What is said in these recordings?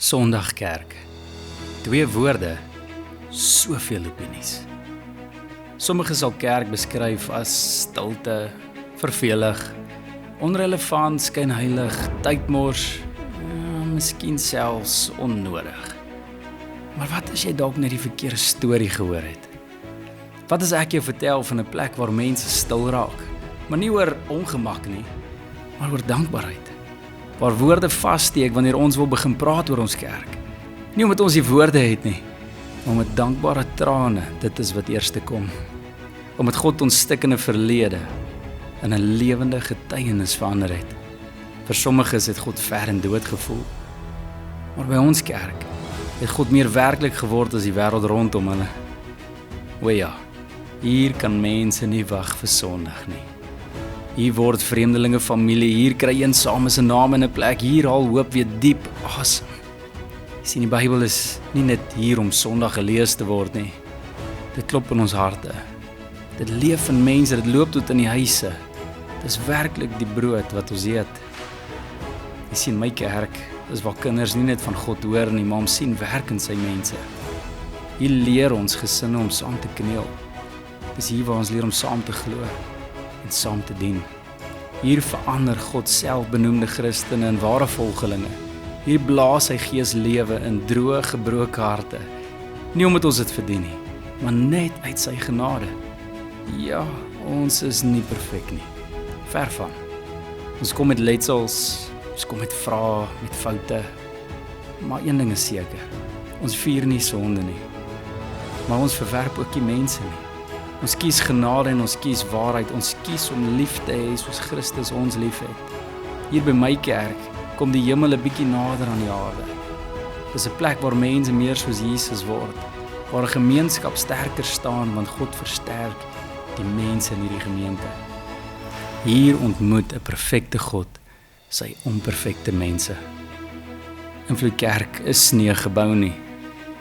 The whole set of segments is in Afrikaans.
Sondagkerk. 2 woorde, soveel opinies. Sommige sal kerk beskryf as stilte, vervelig, onrelevant, skynheilig, tydmors, miskien selfs onnodig. Maar wat as jy dalk net die verkeerde storie gehoor het? Wat as ek jou vertel van 'n plek waar mense stil raak, maar nie oor ongemak nie, maar oor dankbaarheid? Waar woorde vassteek wanneer ons wil begin praat oor ons kerk. Nie omdat ons die woorde het nie, maar met dankbare trane, dit is wat eerste kom. Omdat God ons stikkende verlede in 'n lewende getuienis verander het. Vir sommiges het God ver en dood gevoel. Maar by ons kerk het God meer werklik geword as die wêreld rondom hulle. O ja, hier kan mense nie wag vir Sondag nie. Hier word vreemdelinge familie, hier kry een saam as 'n naam in 'n plek, hier haal hoop weer diep asem. Jy sien, die Bybel is nie net hier om Sondag gelees te word nie. Dit klop in ons harte. Dit leef in mense, dit loop tot in die huise. Dit is werklik die brood wat ons eet. Jy sien, my kerk is waar kinders nie net van God hoor nie, maar om sien werk in sy mense. Hier leer ons gesinne om saam te kneel. Dis hier waar ons leer om saam te glo en saam te dien. Hier verander God self benoemde Christene in ware volgelinge. Hier blaas sy Gees lewe in droë, gebroke harte. Nie omdat ons dit verdien nie, maar net uit sy genade. Ja, ons is nie perfek nie. Ver van. Ons kom met letsels, ons kom met vrae, met foute. Maar een ding is seker, ons vier nie sonde nie. Maar ons verwerp ook nie mense nie. Ons kies genade en ons kies waarheid. Ons kies om lief te hê soos Christus ons lief het. Hier by my kerk kom die hemel 'n bietjie nader aan die aarde. Dis 'n plek waar mense meer soos Jesus word, waar 'n gemeenskap sterker staan want God versterk die mense in hierdie gemeente. Hier ontmoet 'n perfekte God sy onperfekte mense. Invloed Kerk is nie 'n gebou nie.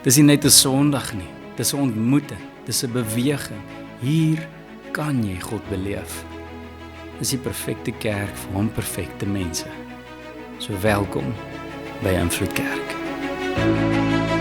Dis nie net 'n Sondag nie. Dis 'n ontmoeting, dis 'n beweging. Hier kan jy God beleef. Dis die perfekte kerk vir onperfekte mense. So welkom by Invloed Kerk.